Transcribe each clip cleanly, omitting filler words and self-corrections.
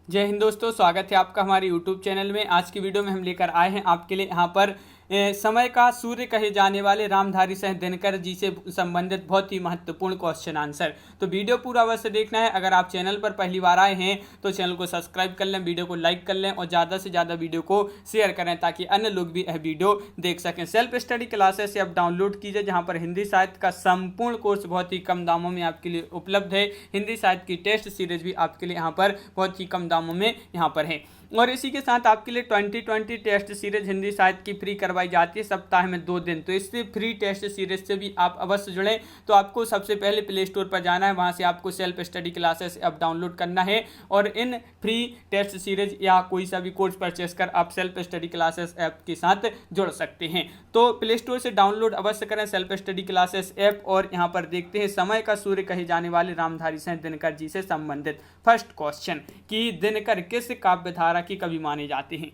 जय हिंद दोस्तों, स्वागत है आपका हमारे YouTube चैनल में। आज की वीडियो में हम लेकर आए हैं आपके लिए यहाँ पर समय का सूर्य कहे जाने वाले रामधारी सिंह दिनकर जी से संबंधित बहुत ही महत्वपूर्ण क्वेश्चन आंसर। तो वीडियो पूरा अवश्य देखना है। अगर आप चैनल पर पहली बार आए हैं तो चैनल को सब्सक्राइब कर लें, वीडियो को लाइक कर लें और ज़्यादा से ज़्यादा वीडियो को शेयर करें ताकि अन्य लोग भी यह वीडियो देख सकें। सेल्फ स्टडी क्लासेस से आप डाउनलोड कीजिए, जहाँ पर हिंदी साहित्य का संपूर्ण कोर्स बहुत ही कम दामों में आपके लिए उपलब्ध है। हिंदी साहित्य की टेस्ट सीरीज भी आपके लिए यहाँ पर बहुत ही कम दामों में यहाँ पर है। और इसी के साथ आपके लिए 2020 टेस्ट सीरीज हिंदी साहित्य की फ्री करवाई जाती है सप्ताह में 2 दिन। तो इससे फ्री टेस्ट सीरीज से भी आप अवश्य जुड़ें। तो आपको सबसे पहले प्ले स्टोर पर जाना है, वहां से आपको self study classes app download करना है और इन फ्री टेस्ट सीरीज या कोई सा भी कोर्स परचेस कर आप सेल्फ स्टडी क्लासेस ऐप के साथ जुड़ सकते हैं। तो प्ले स्टोर से डाउनलोड अवश्य करें सेल्फ स्टडी क्लासेस ऐप। और यहाँ पर देखते हैं समय का सूर्य कहे जाने वाले रामधारी सिंह दिनकर जी से संबंधित फर्स्ट क्वेश्चन कि दिनकर किस काव्यधारा की कवि माने जाते हैं।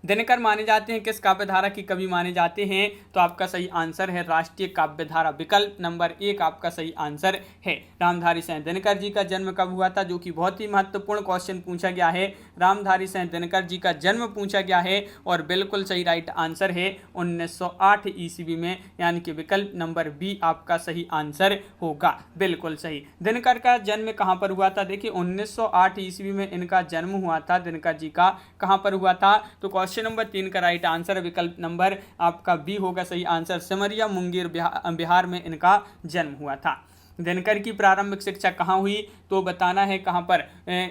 दिनकर माने जाते हैं किस काव्यधारा की कवि माने जाते हैं। तो आपका सही आंसर है राष्ट्रीय काव्यधारा। विकल्प नंबर 1 आपका सही आंसर है। रामधारी सिंह दिनकर जी का जन्म कब हुआ था, जो कि बहुत ही महत्वपूर्ण क्वेश्चन पूछा गया है। रामधारी सिंह दिनकर जी का जन्म पूछा गया है और बिल्कुल सही राइट आंसर है 1908 ईस्वी में, यानी कि विकल्प नंबर बी आपका सही आंसर होगा। बिल्कुल सही। दिनकर का जन्म कहाँ पर हुआ था? देखिए 1908 ईस्वी में इनका जन्म हुआ था। दिनकर जी का कहाँ पर हुआ था? तो क्वेश्चन नंबर 3 का राइट आंसर विकल्प नंबर आपका बी होगा सही आंसर। सिमरिया मुंगेर बिहार में इनका जन्म हुआ था। दिनकर की प्रारंभिक शिक्षा कहाँ हुई? तो बताना है कहाँ पर।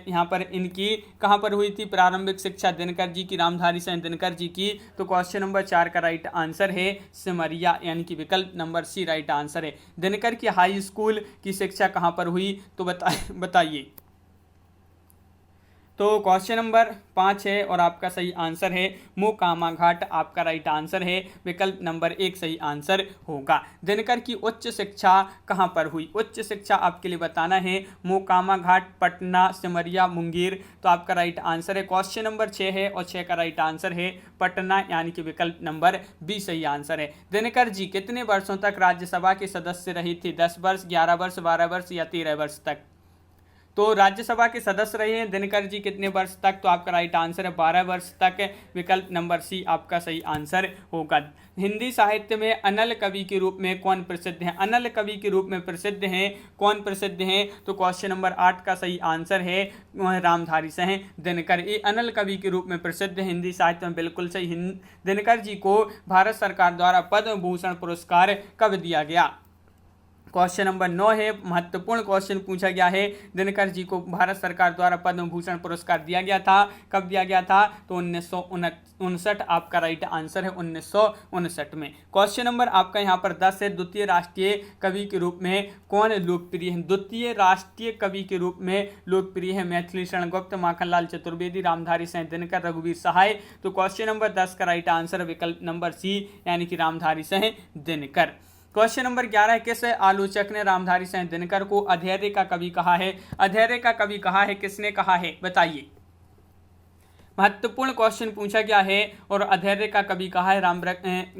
यहाँ पर इनकी कहाँ पर हुई थी प्रारंभिक शिक्षा दिनकर जी की, रामधारी सिंह दिनकर जी की? तो क्वेश्चन नंबर 4 का राइट आंसर है सिमरिया, यानी कि विकल्प नंबर सी राइट आंसर है। दिनकर की हाई स्कूल की शिक्षा कहाँ पर हुई? तो बताइए। तो क्वेश्चन नंबर 5 है और आपका सही आंसर है मोकामा घाट, आपका राइट आंसर है। विकल्प नंबर 1 सही आंसर होगा। दिनकर की उच्च शिक्षा कहाँ पर हुई? उच्च शिक्षा आपके लिए बताना है मोकामा घाट, पटना, सिमरिया, मुंगेर। तो आपका राइट आंसर है क्वेश्चन नंबर 6 है और 6 का राइट आंसर है पटना, यानी कि विकल्प नंबर बी सही आंसर है। दिनकर जी कितने वर्षों तक राज्यसभा के सदस्य रही थी? 10 वर्ष, 11 वर्ष, 12 वर्ष या 13 वर्ष तक? तो राज्यसभा के सदस्य रहे हैं दिनकर जी कितने वर्ष तक? तो आपका राइट आंसर है 12 वर्ष तक। विकल्प नंबर सी आपका सही आंसर होगा। हिंदी साहित्य में अनल कवि के रूप में कौन प्रसिद्ध है? अनल कवि के रूप में प्रसिद्ध हैं कौन? प्रसिद्ध हैं तो क्वेश्चन नंबर 8 का सही आंसर है रामधारी सिंह दिनकर। ये अनल कवि के रूप में प्रसिद्ध हिंदी साहित्य में, बिल्कुल सही। दिनकर जी को भारत सरकार द्वारा पद्म भूषण पुरस्कार कब दिया गया? क्वेश्चन नंबर 9 है, महत्वपूर्ण क्वेश्चन पूछा गया है। दिनकर जी को भारत सरकार द्वारा पद्म भूषण पुरस्कार दिया गया था, कब दिया गया था? तो 1959 आपका राइट आंसर है 1959 में। क्वेश्चन नंबर आपका यहाँ पर 10 है, द्वितीय राष्ट्रीय कवि के रूप में कौन लोकप्रिय है? द्वितीय राष्ट्रीय कवि के रूप में लोकप्रिय है मैथिली शरण गुप्त, माखनलाल चतुर्वेदी, रामधारी सिंह दिनकर, रघुवीर सहाय। तो क्वेश्चन नंबर 10 का राइट आंसर विकल्प नंबर सी, यानी कि रामधारी सिंह दिनकर। क्वेश्चन नंबर 11 है, किस आलोचक ने रामधारी सिंह दिनकर को अधैर्य का कवि कहा है? अधैर्य का कवि कहा है, किसने कहा है बताइए। महत्वपूर्ण क्वेश्चन पूछा गया है और अधैर्य का कवि कहा है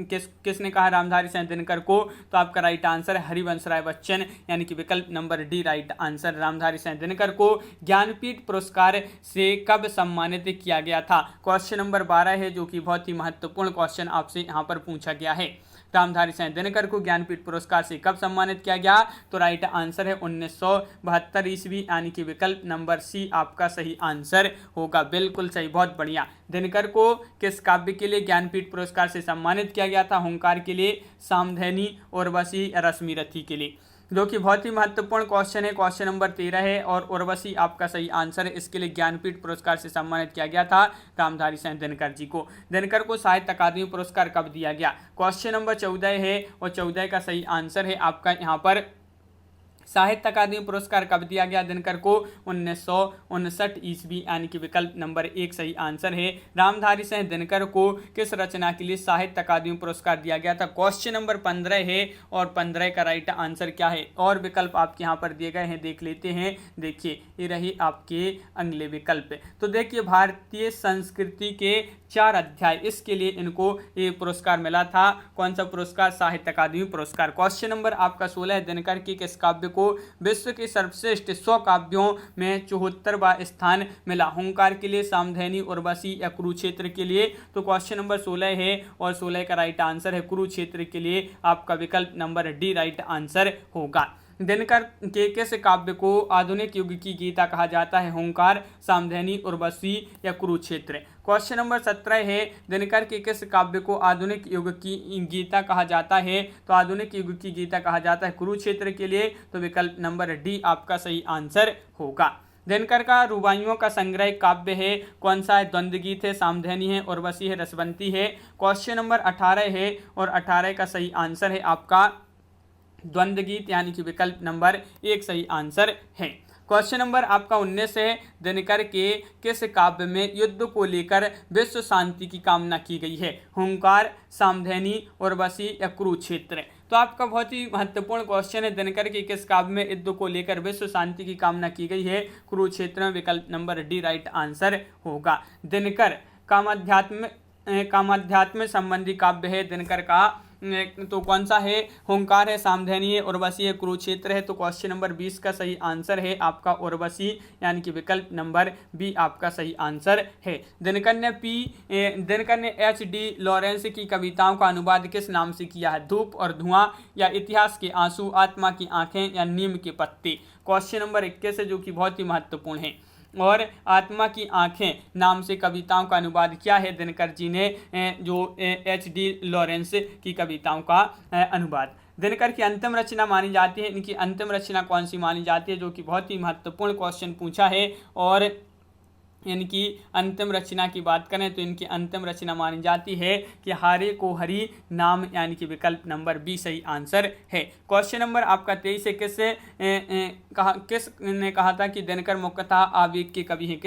किसने कहा रामधारी सिंह दिनकर को? तो आपका राइट आंसर है हरिवंश राय बच्चन, यानी कि विकल्प number D right answer. Ramdhari Singh Dinkar को ज्ञानपीठ पुरस्कार से कब सम्मानित किया गया था? क्वेश्चन नंबर 12 है, जो कि बहुत ही महत्वपूर्ण क्वेश्चन आपसे यहाँ पर पूछा गया है। रामधारी सिंह दिनकर को ज्ञानपीठ पुरस्कार से कब सम्मानित किया गया? तो राइट आंसर है 1972 ईस्वी, यानी कि विकल्प नंबर सी आपका सही आंसर होगा। बिल्कुल सही, बहुत बढ़िया। दिनकर को किस काव्य के लिए ज्ञानपीठ पुरस्कार से सम्मानित किया गया था? हुंकार के लिए, सामधेनी, उर्वशी, रश्मि रथी के लिए? जो कि बहुत ही महत्वपूर्ण क्वेश्चन है। क्वेश्चन नंबर 13 है और उर्वशी आपका सही आंसर है। इसके लिए ज्ञानपीठ पुरस्कार से सम्मानित किया गया था रामधारी सिंह दिनकर जी को। दिनकर को साहित्य अकादमी पुरस्कार कब दिया गया? क्वेश्चन नंबर 14 है और 14 का सही आंसर है आपका यहाँ पर साहित्य अकादमी पुरस्कार कब दिया गया दिनकर को? 1959 ईस्वी, यानी कि विकल्प नंबर 1 सही आंसर है। रामधारी सिंह दिनकर को किस रचना के लिए साहित्य अकादमी पुरस्कार दिया गया था? क्वेश्चन नंबर 15 है और 15 का राइट आंसर क्या है? और विकल्प आपके यहाँ पर दिए गए हैं, देख लेते हैं। देखिए ये रही आपके अगले विकल्प। तो देखिए भारतीय संस्कृति के 4 अध्याय, इसके लिए इनको ये पुरस्कार मिला था। कौन सा पुरस्कार? साहित्य अकादमी पुरस्कार। क्वेश्चन नंबर आपका 16 है, दिनकर की किस काव्य को विश्व के सर्वश्रेष्ठ 100 काव्यों में 74वां स्थान मिला? हुंकार के लिए, सामधेनी, उर्वशी या कुरुक्षेत्र के लिए? तो क्वेश्चन नंबर 16 है और 16 का राइट आंसर है कुरुक्षेत्र के लिए। आपका विकल्प नंबर डी राइट आंसर होगा। दिनकर के किस काव्य को आधुनिक युग की गीता कहा जाता है? हुंकार, सामधेनी, उर्वशी या कुरुक्षेत्र? क्वेश्चन नंबर 17 है, दिनकर के किस काव्य को आधुनिक युग की गीता कहा जाता है? तो आधुनिक युग की गीता कहा जाता है कुरुक्षेत्र के लिए। तो विकल्प नंबर डी आपका सही आंसर होगा। दिनकर का रुबाइयों का संग्रह काव्य है, कौन सा है? द्वंद्व गीत है, सामधेनी है, उर्वशी है, रसवंती है? क्वेश्चन नंबर 18 है और 18 का सही आंसर है आपका द्वंद्व गीत, यानी कि विकल्प नंबर 1 सही आंसर है। क्वेश्चन नंबर आपका 19 है, दिनकर के किस काव्य में युद्ध को लेकर विश्व शांति की कामना की गई है? हुंकार, सामधेनी, उर्वशी या कुरुक्षेत्र? तो आपका बहुत ही महत्वपूर्ण क्वेश्चन है, दिनकर के किस काव्य में युद्ध को लेकर विश्व शांति की कामना की गई है? कुरुक्षेत्र में। विकल्प नंबर डी राइट आंसर होगा। दिनकर कामाध्यात्म संबंधी काव्य है दिनकर का, तो कौन सा है? हुंकार है, सामधेनी है, उर्वशी है, कुरुक्षेत्र है? तो क्वेश्चन नंबर 20 का सही आंसर है आपका उर्वशी, यानी कि विकल्प नंबर बी आपका सही आंसर है। दिनकर ने HD लॉरेंस की कविताओं का अनुवाद किस नाम से किया है? धूप और धुआं या इतिहास के आंसू, आत्मा की आंखें या नीम के पत्ते? क्वेश्चन नंबर 21 है जो कि बहुत ही महत्वपूर्ण है। और आत्मा की आंखें नाम से कविताओं का अनुवाद किया है दिनकर जी ने, जो HD लॉरेंस की कविताओं का अनुवाद। दिनकर की अंतिम रचना मानी जाती है, इनकी अंतिम रचना कौन सी मानी जाती है? जो कि बहुत ही महत्वपूर्ण क्वेश्चन पूछा है। और इनकी अंतिम रचना की बात करें तो इनकी अंतिम रचना मानी जाती है कि हारे को हरि नाम, यानी कि विकल्प नंबर बी सही आंसर है। क्वेश्चन नंबर आपका 23 है, किसने कहा था कि दिनकर मुख्यतः आवेग के कवि हैं?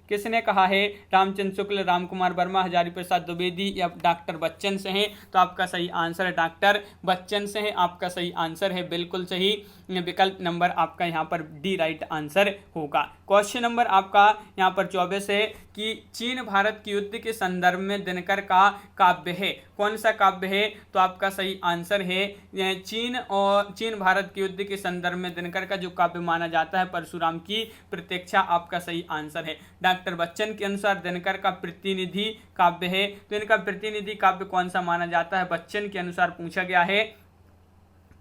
किसने कहा है? रामचंद्र शुक्ल, रामकुमार वर्मा, हजारी प्रसाद द्विवेदी या डॉक्टर बच्चन से हैं? तो आपका सही आंसर है डॉक्टर बच्चन से है। आपका सही आंसर है बिल्कुल सही, विकल्प नंबर आपका यहाँ पर डी राइट आंसर होगा। क्वेश्चन नंबर आपका यहाँ पर 24 है कि चीन भारत के युद्ध के संदर्भ में दिनकर का काव्य है, कौन सा काव्य है? तो आपका सही आंसर है चीन भारत के युद्ध के संदर्भ में दिनकर का जो काव्य माना जाता है परशुराम की प्रतीक्षा। आपका सही आंसर है। डॉक्टर बच्चन के अनुसार दिनकर का प्रतिनिधि काव्य है, तो इनका प्रतिनिधि काव्य कौन सा माना जाता है? बच्चन के अनुसार पूछा गया है।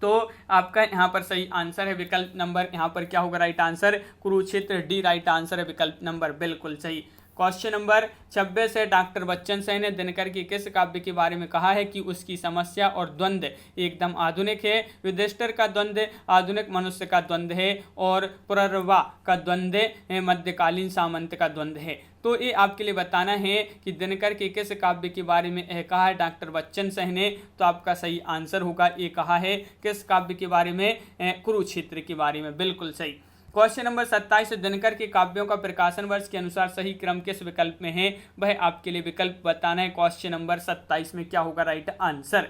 तो आपका यहाँ पर सही आंसर है विकल्प नंबर, यहाँ पर क्या होगा right answer? Kurukshetra, D right answer है, विकल्प नंबर बिल्कुल सही। क्वेश्चन नंबर 26 है, डॉक्टर बच्चन से ने दिनकर के किस काव्य के बारे में कहा है कि उसकी समस्या और द्वंद्व एकदम आधुनिक है? युधिष्ठिर का द्वंद्व आधुनिक मनुष्य का द्वंद्व है और पुरर्वा का द्वंद्व मध्यकालीन सामंत का द्वंद्व है। तो ये आपके लिए बताना है कि दिनकर के किस काव्य के बारे में यह कहा है डॉक्टर बच्चन सिंह ने। तो आपका सही आंसर होगा, ये कहा है किस काव्य के बारे में? कुरुक्षेत्र के बारे में, बिल्कुल सही। क्वेश्चन नंबर 27, दिनकर के काव्यों का प्रकाशन वर्ष के अनुसार सही क्रम किस विकल्प में है? वह आपके लिए विकल्प बताना है। क्वेश्चन नंबर 27 में क्या होगा राइट आंसर?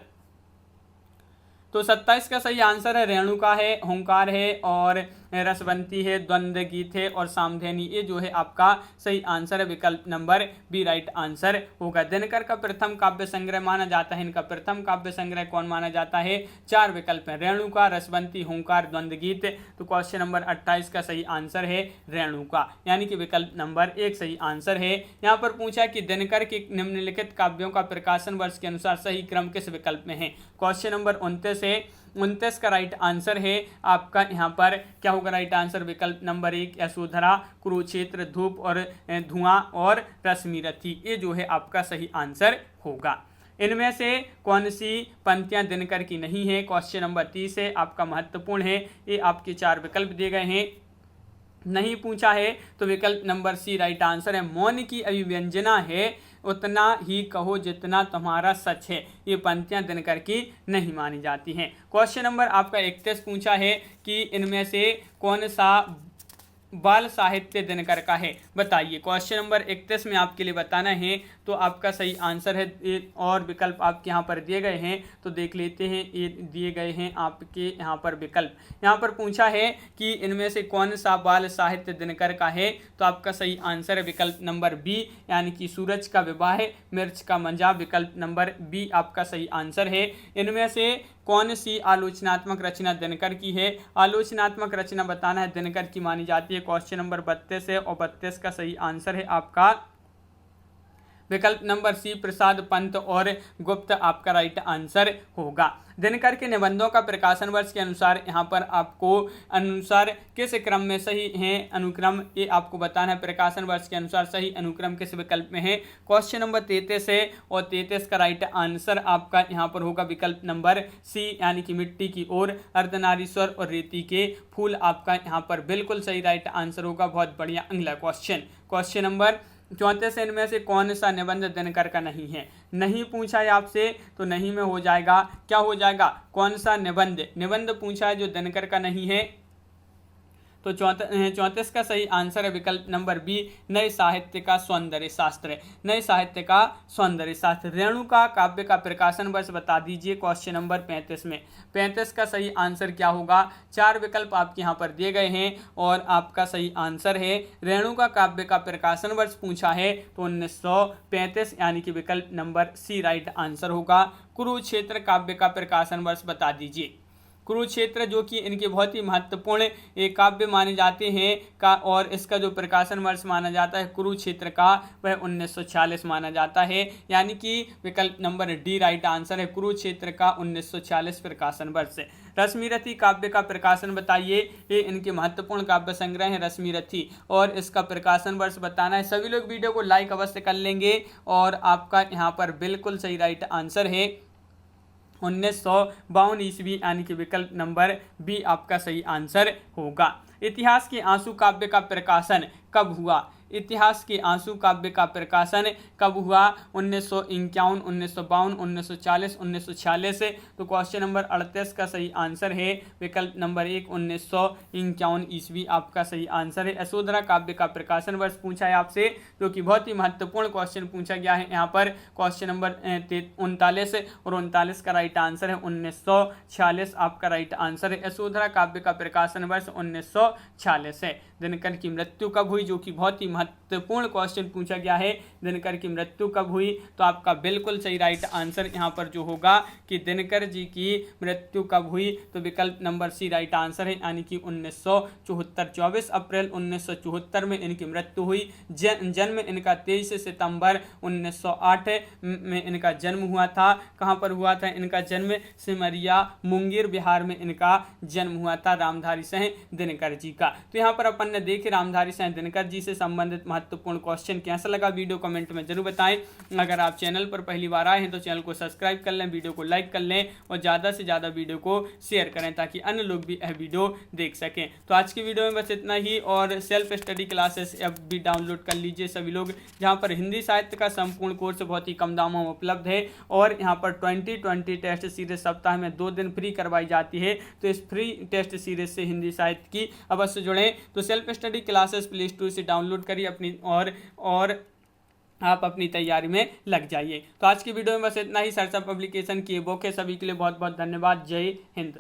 तो 27 का सही आंसर है रेणुका है, हुंकार है और रसवंती है, द्वंद्व गीत है और सामधेनी। ये जो है आपका सही आंसर है, विकल्प नंबर बी राइट आंसर होगा। दिनकर का प्रथम काव्य संग्रह माना जाता है, इनका प्रथम काव्य संग्रह कौन माना जाता है? 4 विकल्प है, रेणुका, रसवंती, हुंकार, द्वंद्व गीत। तो क्वेश्चन नंबर 28 का सही आंसर है रेणुका, यानी कि विकल्प नंबर 1 सही आंसर है। यहाँ पर पूछा कि दिनकर के निम्नलिखित काव्यों का प्रकाशन वर्ष के अनुसार सही क्रम किस विकल्प में है? क्वेश्चन नंबर 29 है, 29 का राइट आंसर है आपका यहाँ पर क्या होगा राइट आंसर? विकल्प नंबर 1 यशोधरा, कुरुक्षेत्र, धूप और धुआं और रश्मिरथी। ये जो है आपका सही आंसर होगा। इनमें से कौन सी पंक्तियां दिनकर की नहीं है? क्वेश्चन नंबर 30 है, आपका महत्वपूर्ण है। ये आपके 4 विकल्प दिए गए हैं, नहीं पूछा है तो विकल्प नंबर सी राइट आंसर है। मौन की अभिव्यंजना है, उतना ही कहो जितना तुम्हारा सच है। ये पंक्तियां दिनकर की नहीं मानी जाती हैं। क्वेश्चन नंबर आपका 31 पूछा है कि इनमें से कौन सा बाल साहित्य दिनकर का है, बताइए। क्वेश्चन नंबर 31 में आपके लिए बताना है, तो आपका सही आंसर है और विकल्प आपके यहाँ पर दिए गए हैं, तो देख लेते हैं। ये दिए गए हैं आपके यहाँ पर विकल्प। यहाँ पर पूछा है कि इनमें से कौन सा बाल साहित्य दिनकर का है, तो आपका सही आंसर है विकल्प नंबर बी, यानी कि सूरज का विवाह, मिर्च का मंजा। विकल्प नंबर बी आपका सही आंसर है। इनमें से कौन सी आलोचनात्मक रचना दिनकर की है? आलोचनात्मक रचना बताना है दिनकर की मानी जाती है। क्वेश्चन नंबर 32 है और 32 का सही आंसर है आपका विकल्प नंबर सी प्रसाद पंत और गुप्त आपका राइट आंसर होगा। दिनकर के निबंधों का प्रकाशन वर्ष के अनुसार यहाँ पर आपको अनुसार किस क्रम में सही है अनुक्रम, ये आपको बताना है। प्रकाशन वर्ष के अनुसार सही अनुक्रम किस विकल्प में है? क्वेश्चन नंबर 33 है और 33 का राइट आंसर आपका यहाँ पर होगा विकल्प नंबर सी, यानी कि मिट्टी की ओर, अर्धनारीश्वर और रेती के फूल आपका यहाँ पर बिल्कुल सही राइट आंसर होगा। बहुत बढ़िया। अगला क्वेश्चन नंबर 34 इनमें से कौन सा निबंध दिनकर का नहीं है? नहीं पूछा है आपसे तो नहीं में हो जाएगा, क्या हो जाएगा? कौन सा निबंध पूछा है जो दिनकर का नहीं है? तो 34 का सही आंसर है विकल्प नंबर बी, नए साहित्य का सौंदर्य शास्त्र। नए साहित्य का सौंदर्य शास्त्र। रेणुका काव्य का प्रकाशन वर्ष बता दीजिए क्वेश्चन नंबर 35 में। 35 का सही आंसर क्या होगा? 4 विकल्प आपके यहाँ पर दिए गए हैं और आपका सही आंसर है रेणुका काव्य का प्रकाशन वर्ष पूछा है तो 1935, यानी कि विकल्प नंबर सी राइट आंसर होगा। कुरुक्षेत्र काव्य का प्रकाशन वर्ष बता दीजिए। कुरुक्षेत्र जो कि इनके बहुत ही महत्वपूर्ण एक काव्य माने जाते हैं का, और इसका जो प्रकाशन वर्ष माना जाता है कुरुक्षेत्र का, वह 1946 माना जाता है, यानी कि विकल्प नंबर डी राइट आंसर है। कुरुक्षेत्र का 1946 प्रकाशन वर्ष। रश्मिरथी काव्य का प्रकाशन बताइए। ये इनके महत्वपूर्ण काव्य संग्रह है रश्मिरथी, और इसका प्रकाशन वर्ष बताना है। सभी लोग वीडियो को लाइक अवश्य कर लेंगे और आपका यहाँ पर बिल्कुल सही राइट आंसर है 1952 ईस्वी, यानी कि विकल्प नंबर बी आपका सही आंसर होगा। इतिहास के आंसू काव्य का प्रकाशन कब हुआ? इतिहास के आंसू काव्य का प्रकाशन कब हुआ? 1951, 1952, 1940, 1946। तो क्वेश्चन नंबर 38 का सही आंसर है विकल्प नंबर 1, 1951 ईस्वी आपका सही आंसर है। यशोधरा काव्य का प्रकाशन वर्ष पूछा है आपसे, जो कि बहुत ही महत्वपूर्ण क्वेश्चन पूछा गया है यहाँ पर। क्वेश्चन नंबर 39 और 39 का राइट आंसर है 1946 आपका राइट आंसर है। यशोधरा काव्य का प्रकाशन वर्ष 1946 है। दिनकर की मृत्यु कब हुई? जो कि बहुत ही महत्वपूर्ण क्वेश्चन पूछा गया है। दिनकर की मृत्यु कब हुई? तो आपका बिल्कुल सही राइट आंसर यहाँ पर जो होगा कि दिनकर जी की मृत्यु कब हुई, तो विकल्प नंबर सी राइट आंसर है, यानी कि 1974। 24 अप्रैल 1974 में इनकी मृत्यु हुई। जन्म इनका 23 सितंबर 1908 में इनका जन्म हुआ था। कहाँ पर हुआ था इनका जन्म? सिमरिया, मुंगेर बिहार में इनका जन्म हुआ था रामधारी सिंह दिनकर जी का। तो यहाँ पर अपन ने देखे रामधारी सिंह दिनकर जी से संबंधित महत्वपूर्ण क्वेश्चन। कैसा लगा वीडियो कमेंट में जरूर बताएं। अगर आप चैनल पर पहली बार आए हैं तो चैनल को सब्सक्राइब कर लें, वीडियो को लाइक कर लें और ज़्यादा से ज़्यादा वीडियो को शेयर करें ताकि अन्य लोग भी यह वीडियो देख सकें। तो आज की वीडियो में बस इतना ही, और सेल्फ स्टडी क्लासेस ऐप भी डाउनलोड कर लीजिए सभी लोग, जहाँ पर हिंदी साहित्य का संपूर्ण कोर्स बहुत ही कम दामों में उपलब्ध है। और यहाँ पर 2020 टेस्ट सीरीज सप्ताह में 2 दिन फ्री करवाई जाती है। तो इस फ्री टेस्ट सीरीज से हिंदी साहित्य की अवश्य जुड़ें। तो self study classes play store से डाउनलोड करिए अपनी और आप अपनी तैयारी में लग जाइए। तो आज की वीडियो में बस इतना ही। सरसा पब्लिकेशन की बुक है। सभी के लिए बहुत बहुत धन्यवाद। जय हिंद।